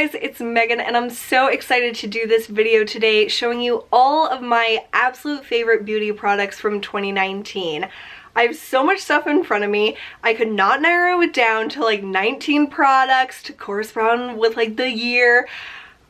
guys, it's Megan and I'm so excited to do this video today showing you all of my absolute favorite beauty products from 2019. I have so much stuff in front of me. I could not narrow it down to like 19 products to correspond with like the year.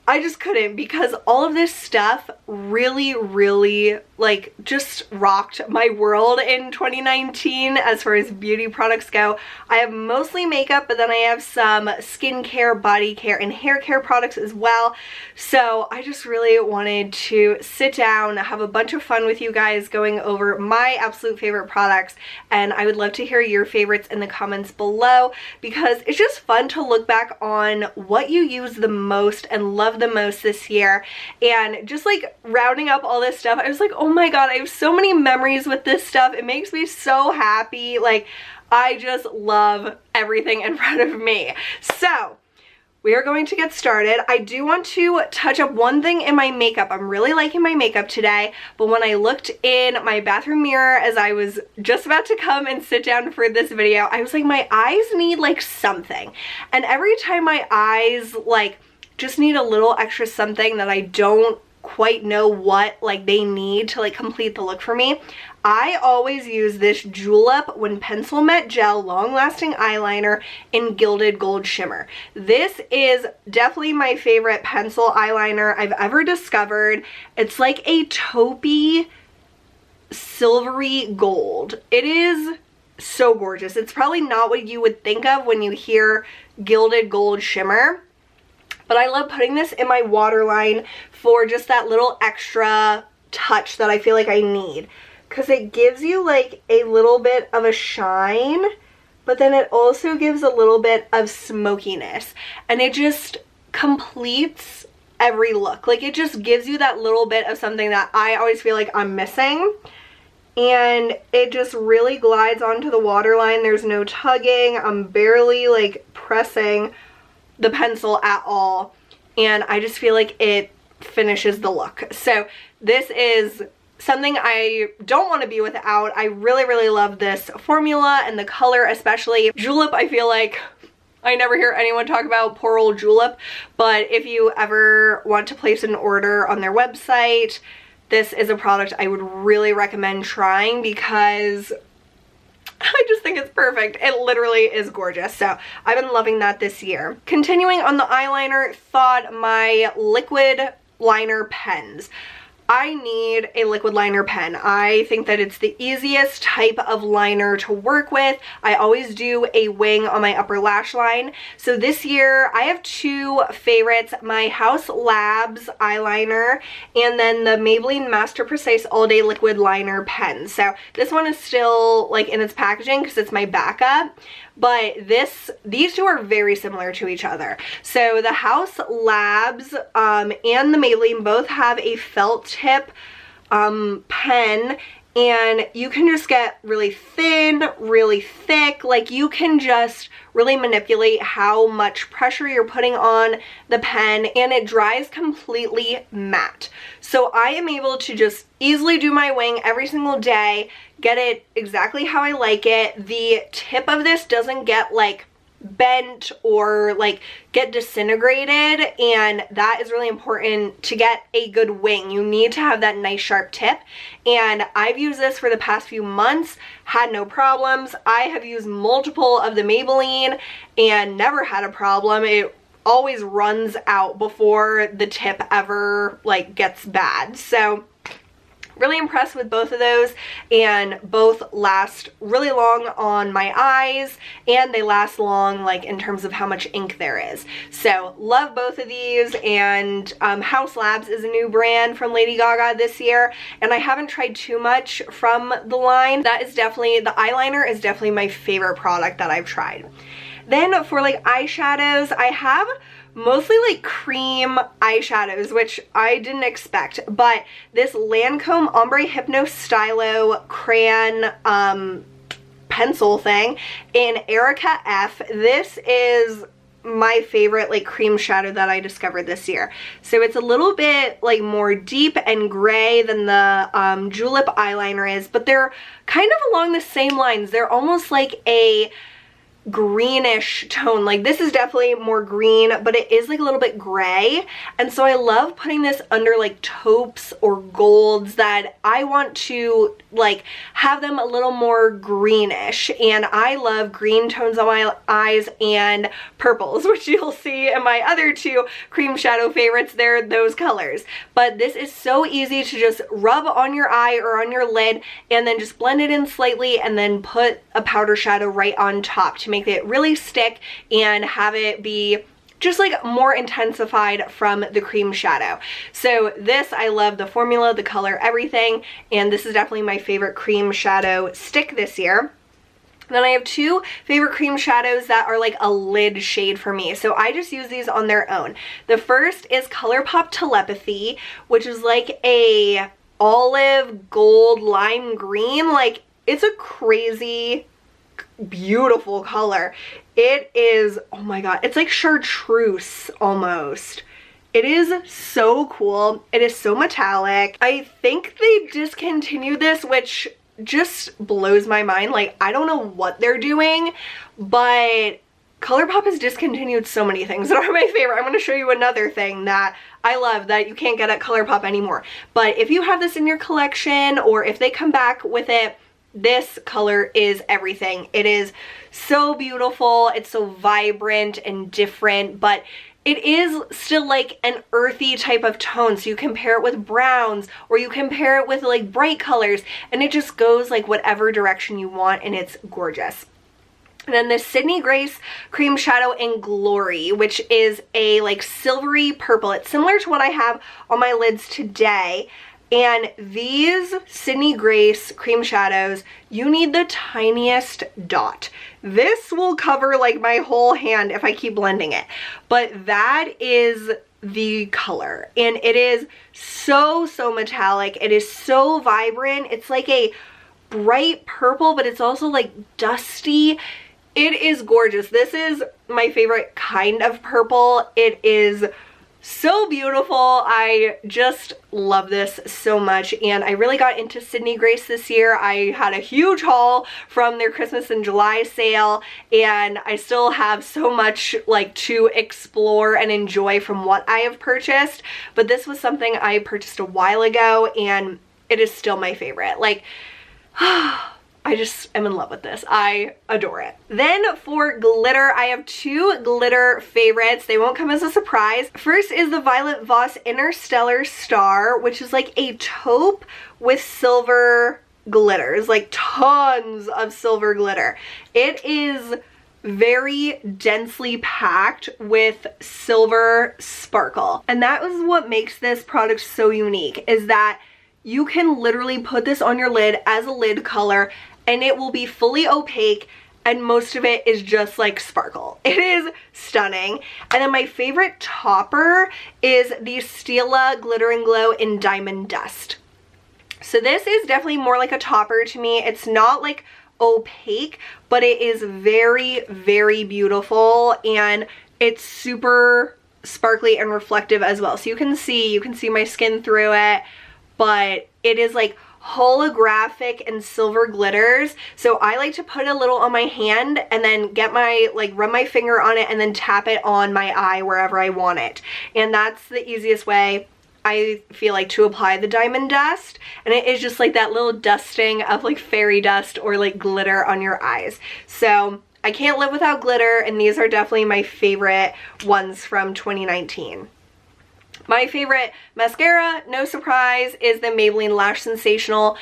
I just couldn't, because all of this stuff really like just rocked my world in 2019 as far as beauty products go. I have mostly makeup, but then I have some skincare, body care, and hair care products as well. So I just really wanted to sit down, have a bunch of fun with you guys going over my absolute favorite products, and I would love to hear your favorites in the comments below, because it's just fun to look back on what you use the most and love the most this year. And just like rounding up all this stuff, I was like, oh my god, I have so many memories with this stuff. It makes me so happy. Like, I just love everything in front of me. So we are going to get started. I do want to touch up one thing in my makeup. I'm really liking my makeup today, but when I looked in my bathroom mirror as I was just about to come and sit down for this video, I was like, my eyes need like something. And every time my eyes like just need a little extra something that I don't quite know what like they need to like complete the look for me, I always use this Julep When Pencil Met Gel Long Lasting Eyeliner in Gilded Gold Shimmer. This is definitely my favorite pencil eyeliner I've ever discovered. It's like a taupey silvery gold. It is so gorgeous. It's probably not what you would think of when you hear Gilded Gold Shimmer, but I love putting this in my waterline for just that little extra touch that I feel like I need. Because it gives you like a little bit of a shine, but then it also gives a little bit of smokiness. And it just completes every look. Like, it just gives you that little bit of something that I always feel like I'm missing. And it just really glides onto the waterline. There's no tugging. I'm barely like pressing the pencil at all, and I just feel like it finishes the look. So this is something I don't want to be without. I really love this formula and the color especially. Julep, I feel like I never hear anyone talk about poor old Julep, but if you ever want to place an order on their website, this is a product I would really recommend trying, because I just think it's perfect. It literally is gorgeous. So I've been loving that this year. Continuing on the eyeliner, thought my liquid liner pens. I need a liquid liner pen. I think that it's the easiest type of liner to work with. I always do a wing on my upper lash line. So this year I have two favorites, my House Labs eyeliner and then the Maybelline Master Precise All Day Liquid Liner pen. So this one is still like in its packaging because it's my backup. But these two are very similar to each other. So the House Labs and the Maybelline both have a felt tip pen, and you can just get really thin, really thick. Like, you can just really manipulate how much pressure you're putting on the pen, and it dries completely matte. So I am able to just easily do my wing every single day, get it exactly how I like it. The tip of this doesn't get like bent or like get disintegrated, and that is really important to get a good wing. You need to have that nice sharp tip, and I've used this for the past few months, had no problems. I have used multiple of the Maybelline and never had a problem. It always runs out before the tip ever like gets bad. So really impressed with both of those, and both last really long on my eyes, and they last long like in terms of how much ink there is. So love both of these. And House Labs is a new brand from Lady Gaga this year, and I haven't tried too much from the line. That is definitely, the eyeliner is definitely my favorite product that I've tried. Then for like eyeshadows, I have mostly like cream eyeshadows, which I didn't expect, but this Lancome Ombre Hypno Stylo crayon pencil thing in Erica F. This is my favorite like cream shadow that I discovered this year. So it's a little bit like more deep and gray than the Julep eyeliner is, but they're kind of along the same lines. They're almost like a greenish tone. Like this is definitely more green, but it is like a little bit gray, and so I love putting this under like taupes or golds that I want to like have them a little more greenish. And I love green tones on my eyes and purples, which you'll see in my other two cream shadow favorites. They're those colors. But this is so easy to just rub on your eye or on your lid and then just blend it in slightly and then put a powder shadow right on top to make it really stick and have it be just like more intensified from the cream shadow. So this, I love the formula, the color, everything, and this is definitely my favorite cream shadow stick this year. Then I have two favorite cream shadows that are like a lid shade for me, so I just use these on their own. The first is ColourPop Telepathy, which is like a olive gold lime green. Like it's a crazy beautiful color. It is, oh my god, it's like chartreuse almost. It is so cool. It is so metallic. I think they discontinued this, which just blows my mind. Like I don't know what they're doing, but ColourPop has discontinued so many things that are my favorite. I'm going to show you another thing that I love that you can't get at ColourPop anymore. But if you have this in your collection, or if they come back with it, this color is everything. It is so beautiful. It's so vibrant and different, but it is still like an earthy type of tone. So you can pair it with browns, or you can pair it with like bright colors, and it just goes like whatever direction you want, and it's gorgeous. And then the Sydney Grace Cream Shadow in Glory, which is a like silvery purple. It's similar to what I have on my lids today. And these Sydney Grace cream shadows, you need the tiniest dot. This will cover like my whole hand if I keep blending it. But that is the color. And it is so, so metallic. It is so vibrant. It's like a bright purple, but it's also like dusty. It is gorgeous. This is my favorite kind of purple. It is so beautiful. I just love this so much, and I really got into Sydney Grace this year. I had a huge haul from their Christmas and July sale, and I still have so much like to explore and enjoy from what I have purchased, but this was something I purchased a while ago, and it is still my favorite. Like I just am in love with this. I adore it. Then for glitter, I have two glitter favorites. They won't come as a surprise. First is the Violet Voss Interstellar Star, which is like a taupe with silver glitters, like tons of silver glitter. It is very densely packed with silver sparkle. And that is what makes this product so unique, is that you can literally put this on your lid as a lid color and it will be fully opaque, and most of it is just like sparkle. It is stunning. And then my favorite topper is the Stila Glitter and Glow in Diamond Dust. So this is definitely more like a topper to me. It's not like opaque, but it is very, very beautiful, and it's super sparkly and reflective as well. So you can see my skin through it, but it is like holographic and silver glitters. So I like to put a little on my hand and then get my, like, rub my finger on it and then tap it on my eye wherever I want it. And that's the easiest way, I feel like, to apply the diamond dust. And it is just like that little dusting of like fairy dust or like glitter on your eyes. So I can't live without glitter, and these are definitely my favorite ones from 2019. My favorite mascara, no surprise, is the Maybelline Lash Sensational.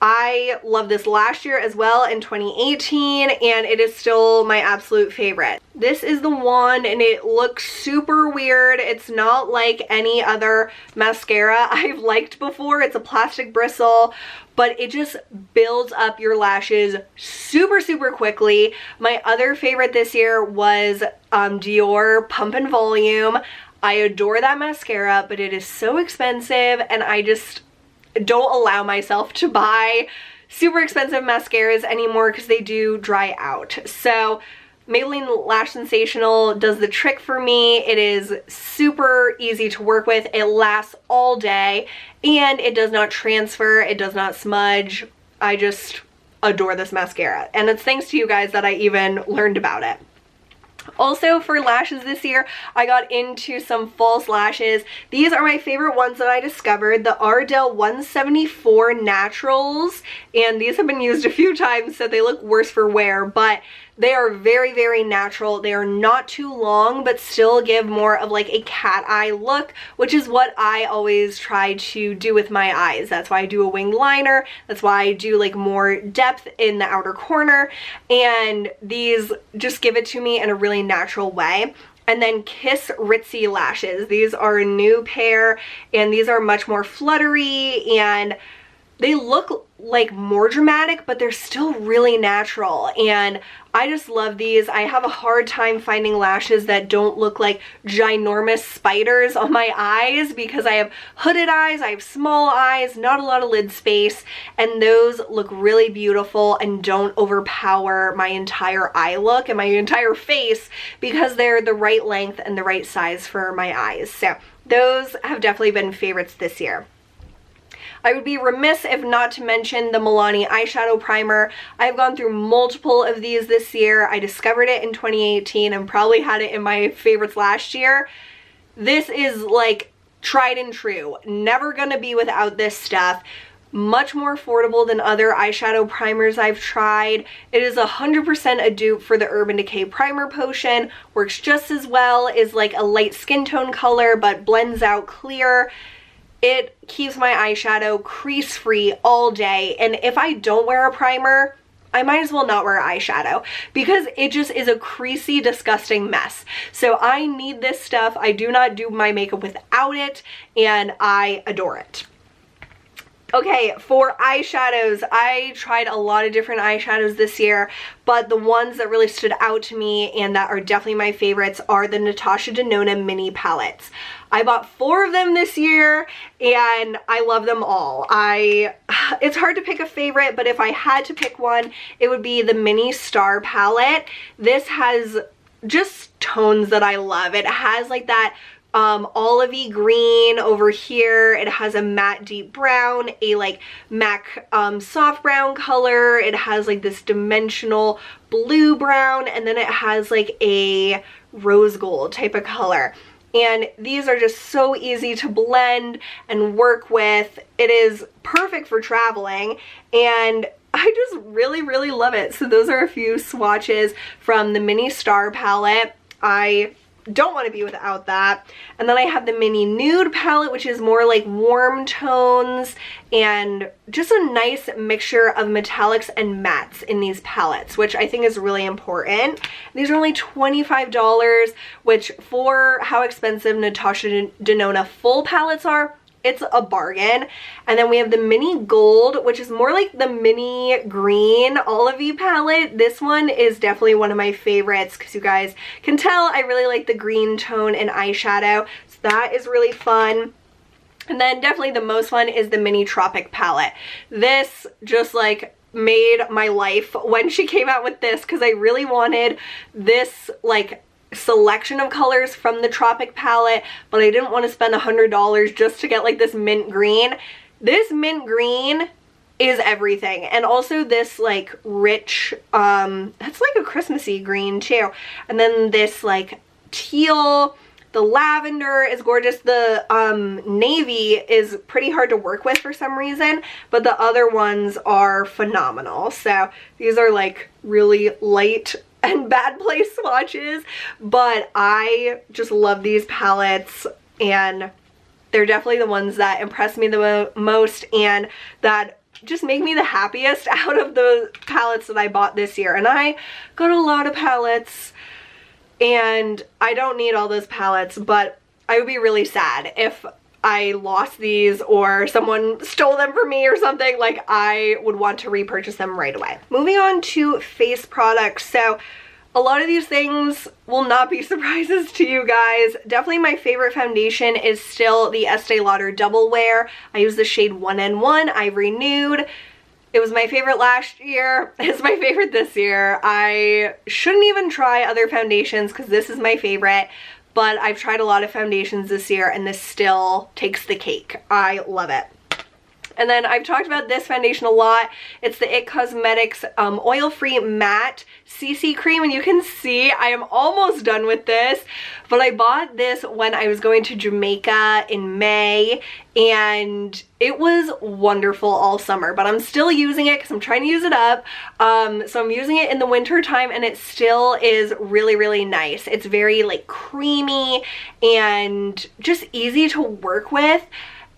I loved this last year as well, in 2018, and it is still my absolute favorite. This is the one, and it looks super weird. It's not like any other mascara I've liked before. It's a plastic bristle, but it just builds up your lashes super, super quickly. My other favorite this year was Dior Pump and Volume. I adore that mascara, but it is so expensive, and I just don't allow myself to buy super expensive mascaras anymore because they do dry out. So Maybelline Lash Sensational does the trick for me. It is super easy to work with. It lasts all day, and it does not transfer. It does not smudge. I just adore this mascara. And it's thanks to you guys that I even learned about it. Also for lashes this year, I got into some false lashes. These are my favorite ones that I discovered, the Ardell 174 Naturals, and these have been used a few times, so they look worse for wear, but they are very, very natural. They are not too long, but still give more of like a cat eye look, which is what I always try to do with my eyes. That's why I do a winged liner. That's why I do like more depth in the outer corner. And these just give it to me in a really natural way. And then Kiss Ritzy lashes. These are a new pair, and these are much more fluttery, and they look like more dramatic, but they're still really natural, and I just love these. I have a hard time finding lashes that don't look like ginormous spiders on my eyes because I have hooded eyes, I have small eyes, not a lot of lid space, and those look really beautiful and don't overpower my entire eye look and my entire face because they're the right length and the right size for my eyes. So those have definitely been favorites this year. I would be remiss if not to mention the Milani eyeshadow primer. I've gone through multiple of these this year. I discovered it in 2018 and probably had it in my favorites last year. This is like tried and true. Never gonna be without this stuff. Much more affordable than other eyeshadow primers I've tried. It is 100% a dupe for the Urban Decay Primer Potion. Works just as well, is like a light skin tone color but blends out clear. It keeps my eyeshadow crease free all day, and if I don't wear a primer, I might as well not wear eyeshadow because it just is a creasy, disgusting mess. So I need this stuff. I do not do my makeup without it, and I adore it. Okay, for eyeshadows, I tried a lot of different eyeshadows this year, but the ones that really stood out to me and that are definitely my favorites are the Natasha Denona mini palettes. I bought 4 of them this year and I love them all. It's hard to pick a favorite, but if I had to pick one, it would be the mini star palette. This has just tones that I love. It has like that olivey green over here. It has a matte deep brown, a like MAC soft brown color. It has like this dimensional blue brown, and then it has like a rose gold type of color. And these are just so easy to blend and work with. It is perfect for traveling, and I just really, really love it. So those are a few swatches from the mini star palette. I don't want to be without that. And then I have the mini nude palette, which is more like warm tones and just a nice mixture of metallics and mattes in these palettes, which I think is really important. These are only $25, which for how expensive Natasha Denona full palettes are, it's a bargain. And then we have the mini gold, which is more like the mini green olivey palette. This one is definitely one of my favorites because you guys can tell I really like the green tone in eyeshadow. So that is really fun. And then definitely the most fun is the mini tropic palette. This just like made my life when she came out with this because I really wanted this like selection of colors from the Tropic palette, but I didn't want to spend $100 just to get like this mint green. This mint green is everything, and also this like rich that's like a Christmassy green too, and then this like teal. The lavender is gorgeous. The navy is pretty hard to work with for some reason, but the other ones are phenomenal. So these are like really light and bad place swatches, but I just love these palettes, and they're definitely the ones that impress me the most and that just make me the happiest out of the palettes that I bought this year. And I got a lot of palettes, and I don't need all those palettes, but I would be really sad if I lost these or someone stole them from me or something. Like, I would want to repurchase them right away. Moving on to face products. So a lot of these things will not be surprises to you guys. Definitely my favorite foundation is still the Estee Lauder Double Wear. I use the shade 1N1 Ivory Nude. It was my favorite last year. It's my favorite this year. I shouldn't even try other foundations because this is my favorite. But I've tried a lot of foundations this year and this still takes the cake. I love it. And then I've talked about this foundation a lot. It's the IT Cosmetics Oil-Free Matte CC Cream, and you can see I am almost done with this, but I bought this when I was going to Jamaica in May, and it was wonderful all summer, but I'm still using it because I'm trying to use it up. So I'm using it in the winter time, and it still is really, really nice. It's very like creamy and just easy to work with.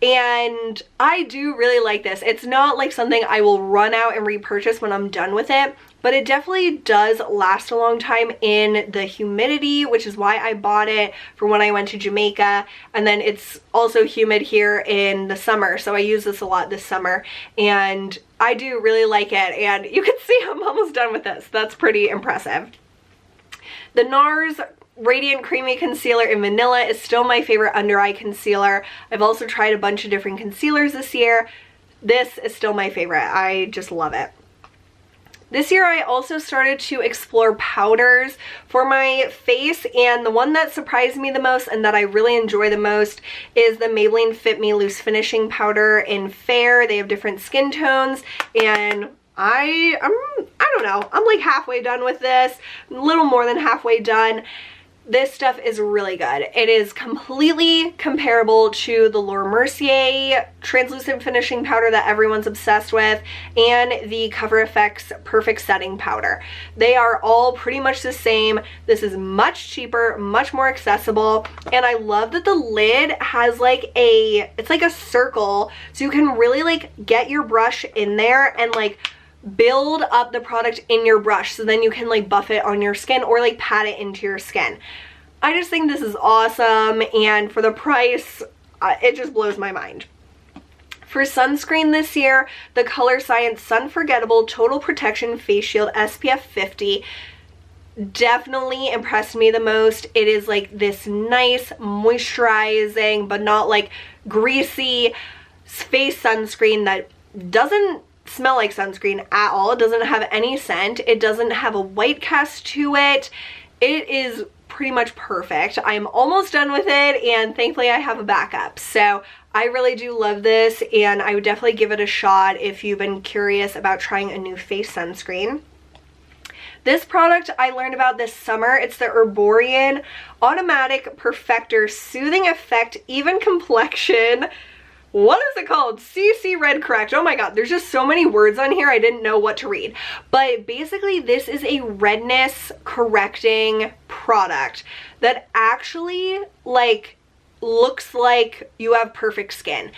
And I do really like this. It's not like something I will run out and repurchase when I'm done with it, but it definitely does last a long time in the humidity, which is why I bought it for when I went to Jamaica. And then it's also humid here in the summer, so I use this a lot this summer, and I do really like it. And you can see I'm almost done with this. That's pretty impressive. The NARS Radiant Creamy Concealer in Vanilla is still my favorite under eye concealer. I've also tried a bunch of different concealers this year. This is still my favorite. I just love it. This year I also started to explore powders for my face, and the one that surprised me the most and that I really enjoy the most is the Maybelline Fit Me Loose Finishing Powder in Fair. They have different skin tones, and I don't know, I'm like halfway done with this, a little more than halfway done. This stuff is really good. It is completely comparable to the Laura Mercier translucent finishing powder that everyone's obsessed with, and the Cover FX Perfect Setting Powder. They are all pretty much the same. This is much cheaper, much more accessible, and I love that the lid has like it's like a circle, so you can really like get your brush in there and like build up the product in your brush, so then you can like buff it on your skin or like pat it into your skin. I just think this is awesome, and for the price, it just blows my mind. For sunscreen this year, the Color Science Sunforgettable Total Protection Face Shield SPF 50 definitely impressed me the most. It is like this nice moisturizing but not like greasy face sunscreen that doesn't smell like sunscreen at all. It doesn't have any scent. It doesn't have a white cast to it. It is pretty much perfect. I'm almost done with it, and thankfully I have a backup. So I really do love this, and I would definitely give it a shot if you've been curious about trying a new face sunscreen. This product I learned about this summer. It's the Herborian Automatic Perfector Soothing Effect Even Complexion. What is it called? CC Red Correct. Oh my god, there's just so many words on here I didn't know what to read. But basically this is a redness correcting product that actually like looks like you have perfect skin.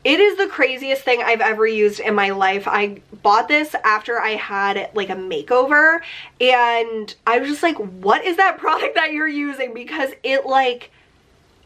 It is the craziest thing I've ever used in my life. I bought this after I had like a makeover, and I was just like, what is that product that you're using? Because it like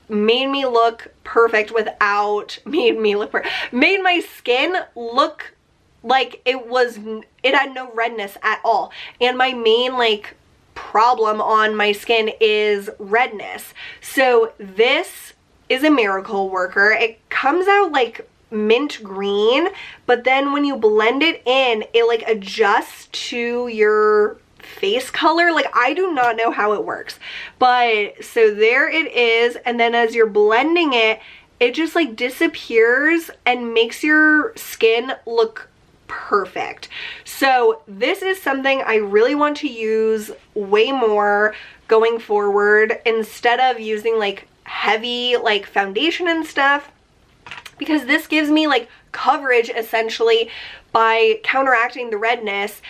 made me look perfect without made my skin look like it had no redness at all. And my main like problem on my skin is redness, so this is a miracle worker. It comes out like mint green, but then when you blend it in, it like adjusts to your face color. Like, I do not know how it works, but so there it is. And then as you're blending it, it just like disappears and makes your skin look perfect. So this is something I really want to use way more going forward, instead of using like heavy like foundation and stuff, because this gives me like coverage essentially by counteracting the redness,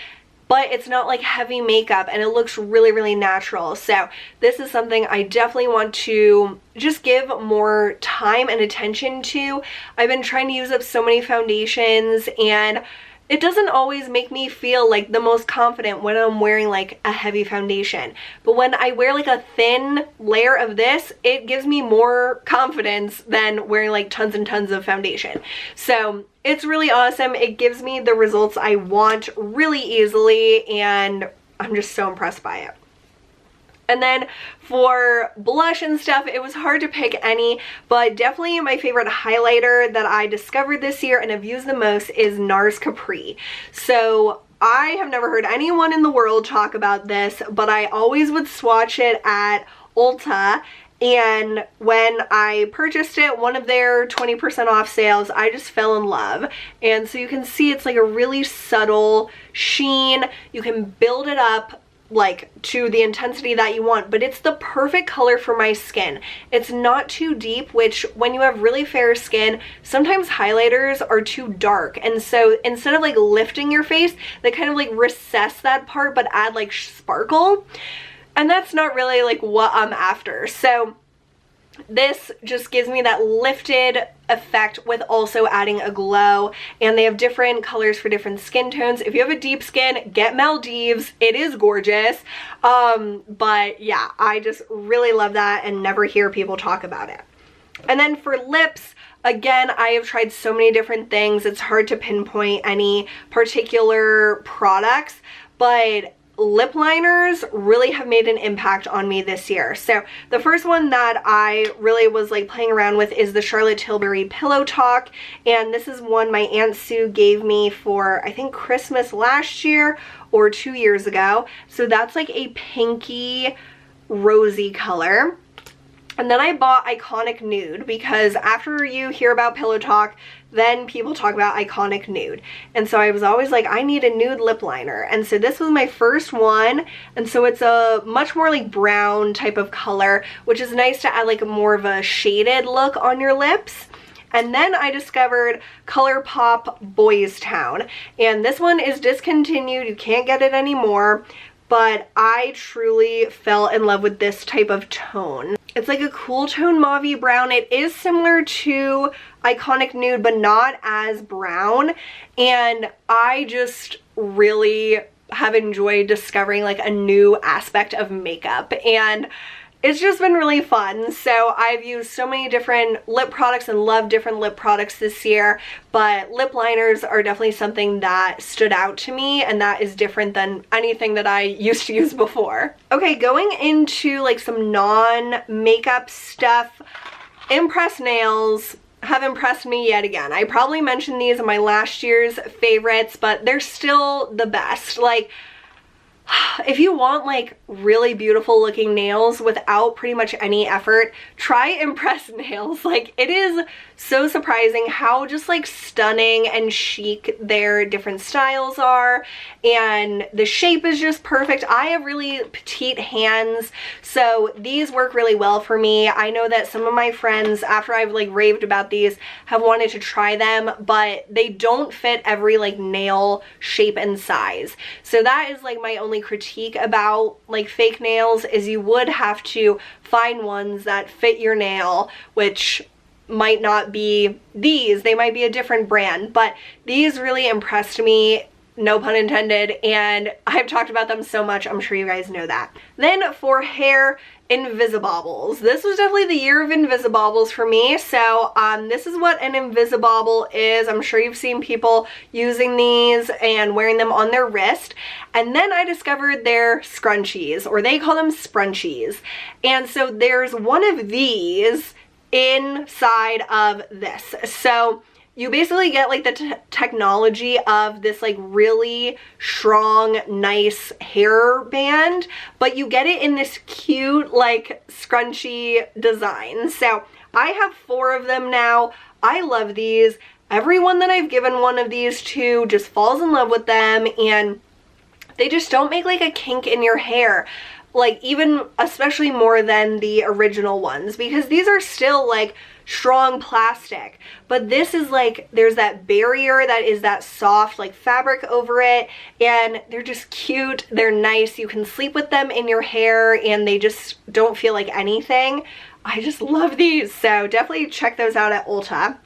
but it's not like heavy makeup, and it looks really, really natural. So this is something I definitely want to just give more time and attention to. I've been trying to use up so many foundations, and it doesn't always make me feel like the most confident when I'm wearing like a heavy foundation. But when I wear like a thin layer of this, it gives me more confidence than wearing like tons and tons of foundation. So it's really awesome. It gives me the results I want really easily, and I'm just so impressed by it. And then for blush and stuff, it was hard to pick any, but definitely my favorite highlighter that I discovered this year and have used the most is NARS Capri. So I have never heard anyone in the world talk about this, but I always would swatch it at Ulta, And when I purchased it, one of their 20% off sales, I just fell in love. And so you can see it's like a really subtle sheen. You can build it up like to the intensity that you want, but it's the perfect color for my skin. It's not too deep, which when you have really fair skin, sometimes highlighters are too dark. And so instead of like lifting your face, they kind of like recess that part but add like sparkle. And that's not really like what I'm after. So this just gives me that lifted effect with also adding a glow. And they have different colors for different skin tones. If you have a deep skin, get Maldives. It is gorgeous. But yeah, I just really love that and never hear people talk about it. And then for lips, again, I have tried so many different things. It's hard to pinpoint any particular products, but lip liners really have made an impact on me this year. So the first one that I really was like playing around with is the Charlotte Tilbury Pillow Talk, and this is one my Aunt Sue gave me for I think Christmas last year or 2 years ago. So that's like a pinky rosy color. And then I bought Iconic Nude because after you hear about Pillow Talk, then people talk about Iconic Nude. And so I was always like, I need a nude lip liner. And so this was my first one. And so it's a much more like brown type of color, which is nice to add like more of a shaded look on your lips. And then I discovered ColourPop Boys Town. And this one is discontinued. You can't get it anymore. But I truly fell in love with this type of tone. It's like a cool tone mauve-y brown. It is similar to Iconic Nude, but not as brown. And I just really have enjoyed discovering like a new aspect of makeup. And it's just been really fun. So I've used so many different lip products and love different lip products this year, but lip liners are definitely something that stood out to me, and that is different than anything that I used to use before. Okay, going into like some non-makeup stuff, Impress nails have impressed me yet again. I probably mentioned these in my last year's favorites, but they're still the best. Like, if you want like really beautiful looking nails without pretty much any effort, try Impress nails. Like, it is so surprising how just like stunning and chic their different styles are, and the shape is just perfect. I have really petite hands, so these work really well for me. I know that some of my friends, after I've like raved about these, have wanted to try them, but they don't fit every like nail shape and size. So that is like my only critique about like fake nails, is you would have to find ones that fit your nail, which might not be these. They might be a different brand, but these really impressed me, no pun intended, and I've talked about them so much, I'm sure you guys know that. Then for hair, Invisibobbles. This was definitely the year of Invisibobbles for me. So this is what an Invisibobble is. I'm sure you've seen people using these and wearing them on their wrist. And then I discovered their scrunchies, or they call them scrunchies. And so there's one of these inside of this. So you basically get like the technology of this like really strong, nice hair band, but you get it in this cute like scrunchy design. So I have 4 of them now. I love these. Everyone that I've given one of these to just falls in love with them, and they just don't make like a kink in your hair. Like, even especially more than the original ones, because these are still like strong plastic, but this is like, there's that barrier that is that soft like fabric over it, and they're just cute, they're nice, you can sleep with them in your hair and they just don't feel like anything. I just love these, so definitely check those out at Ulta.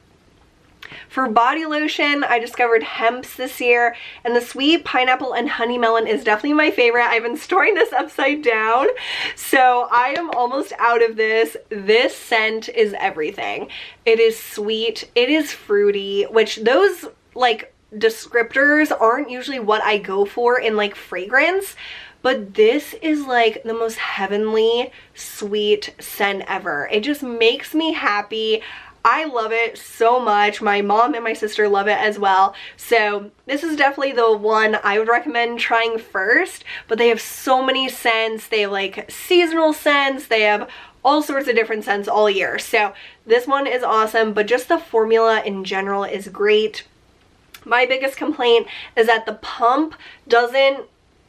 For body lotion, I discovered Hemp's this year, and the sweet pineapple and honey melon is definitely my favorite. I've been storing this upside down, so I am almost out of this. This scent is everything. It is sweet, it is fruity, which those like descriptors aren't usually what I go for in like fragrance, but this is like the most heavenly sweet scent ever. It just makes me happy. I love it so much. My mom and my sister love it as well. So this is definitely the one I would recommend trying first, but they have so many scents. They have like seasonal scents, they have all sorts of different scents all year. So this one is awesome, but just the formula in general is great. My biggest complaint is that the pump doesn't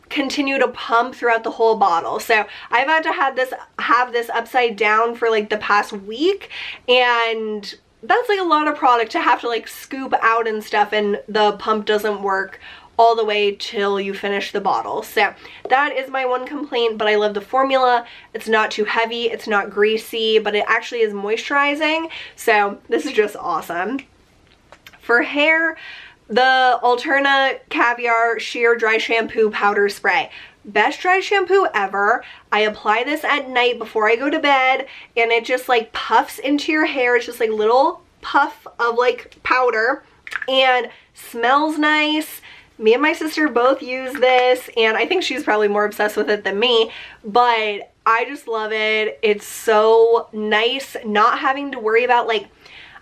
continue to pump throughout the whole bottle. So I've had to have this upside down for like the past week, and that's like a lot of product to have to like scoop out and stuff, and the pump doesn't work all the way till you finish the bottle. So that is my one complaint, but I love the formula. It's not too heavy, it's not greasy, but it actually is moisturizing. So this is just awesome. For hair, the Alterna Caviar Sheer Dry Shampoo Powder Spray. Best dry shampoo ever. I apply this at night before I go to bed, and it just like puffs into your hair. It's just like little puff of like powder and smells nice. Me and my sister both use this, and I think she's probably more obsessed with it than me, but I just love it. It's so nice not having to worry about like,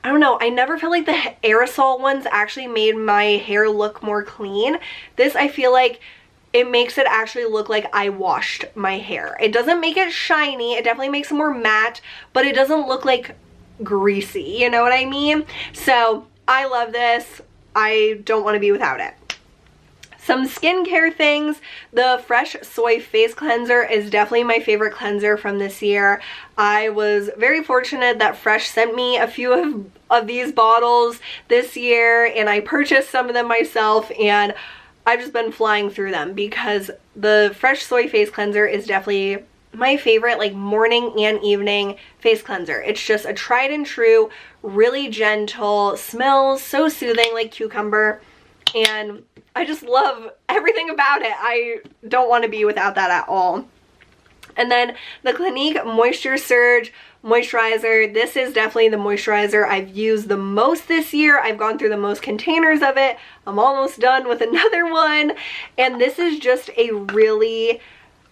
I don't know, I never feel like the aerosol ones actually made my hair look more clean. This, I feel like it makes it actually look like I washed my hair. It doesn't make it shiny, it definitely makes it more matte, but it doesn't look like greasy, you know what I mean? So I love this. I don't want to be without it. Some skincare things. The Fresh Soy Face Cleanser is definitely my favorite cleanser from this year. I was very fortunate that Fresh sent me a few of these bottles this year, and I purchased some of them myself, and I've just been flying through them because the Fresh Soy Face Cleanser is definitely my favorite like morning and evening face cleanser. It's just a tried and true, really gentle, smells so soothing like cucumber, and I just love everything about it. I don't want to be without that at all. And then the Clinique Moisture Surge Moisturizer. This is definitely the moisturizer I've used the most this year. I've gone through the most containers of it. I'm almost done with another one. And this is just a really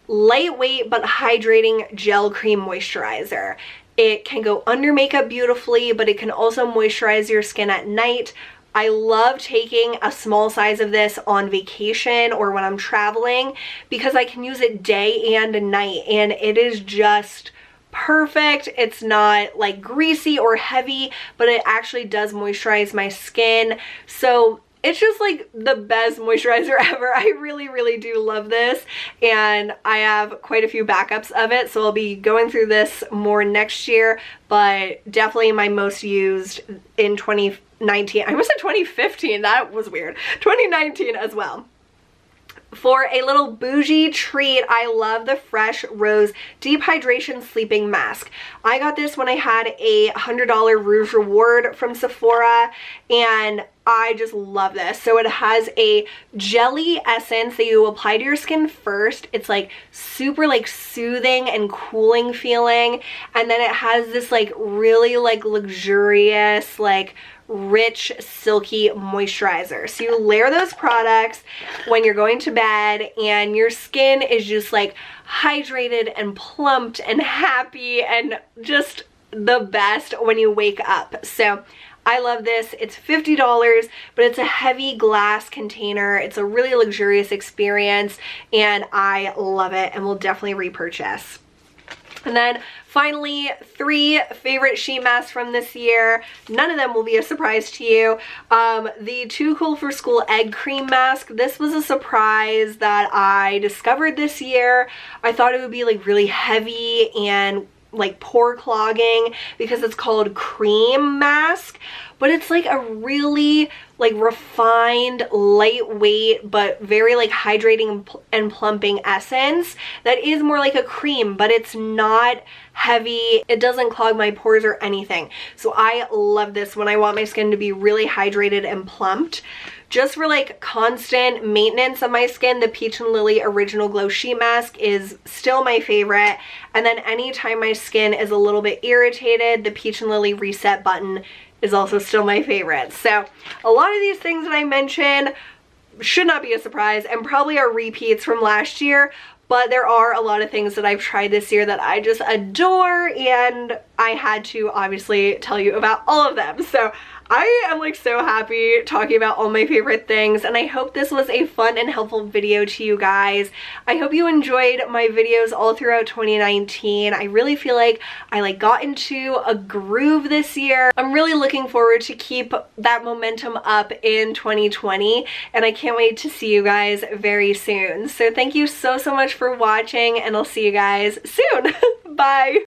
lightweight but hydrating gel cream moisturizer. It can go under makeup beautifully, but it can also moisturize your skin at night. I love taking a small size of this on vacation or when I'm traveling because I can use it day and night, and it is just perfect. It's not like greasy or heavy, but it actually does moisturize my skin. So it's just like the best moisturizer ever. I really, really do love this, and I have quite a few backups of it, so I'll be going through this more next year, but definitely my most used in 2019. I almost said 2015, that was weird. 2019 as well. For a little bougie treat, I love the Fresh Rose Deep Hydration Sleeping Mask. I got this when I had a $100 Rouge Reward from Sephora, and I just love this. So it has a jelly essence that you apply to your skin first. It's like super like soothing and cooling feeling, and then it has this like really like luxurious like rich silky moisturizer. So you layer those products when you're going to bed, and your skin is just like hydrated and plumped and happy and just the best when you wake up. So I love this. It's $50, but it's a heavy glass container. It's a really luxurious experience, and I love it and will definitely repurchase. And then finally, 3 favorite sheet masks from this year. None of them will be a surprise to you. The Too Cool for School Egg Cream Mask. This was a surprise that I discovered this year. I thought it would be like really heavy and like pore clogging because it's called Cream Mask, but it's like a really like refined, lightweight, but very like hydrating and plumping essence that is more like a cream, but it's not heavy. It doesn't clog my pores or anything. So I love this when I want my skin to be really hydrated and plumped. Just for like constant maintenance of my skin, the Peach and Lily Original Glow Sheet Mask is still my favorite. And then anytime my skin is a little bit irritated, the Peach and Lily Reset Button is also still my favorite. So a lot of these things that I mentioned should not be a surprise and probably are repeats from last year, but there are a lot of things that I've tried this year that I just adore, and I had to obviously tell you about all of them. So I am like so happy talking about all my favorite things, and I hope this was a fun and helpful video to you guys. I hope you enjoyed my videos all throughout 2019. I really feel like I got into a groove this year. I'm really looking forward to keep that momentum up in 2020, and I can't wait to see you guys very soon. So thank you so much for watching, and I'll see you guys soon. Bye!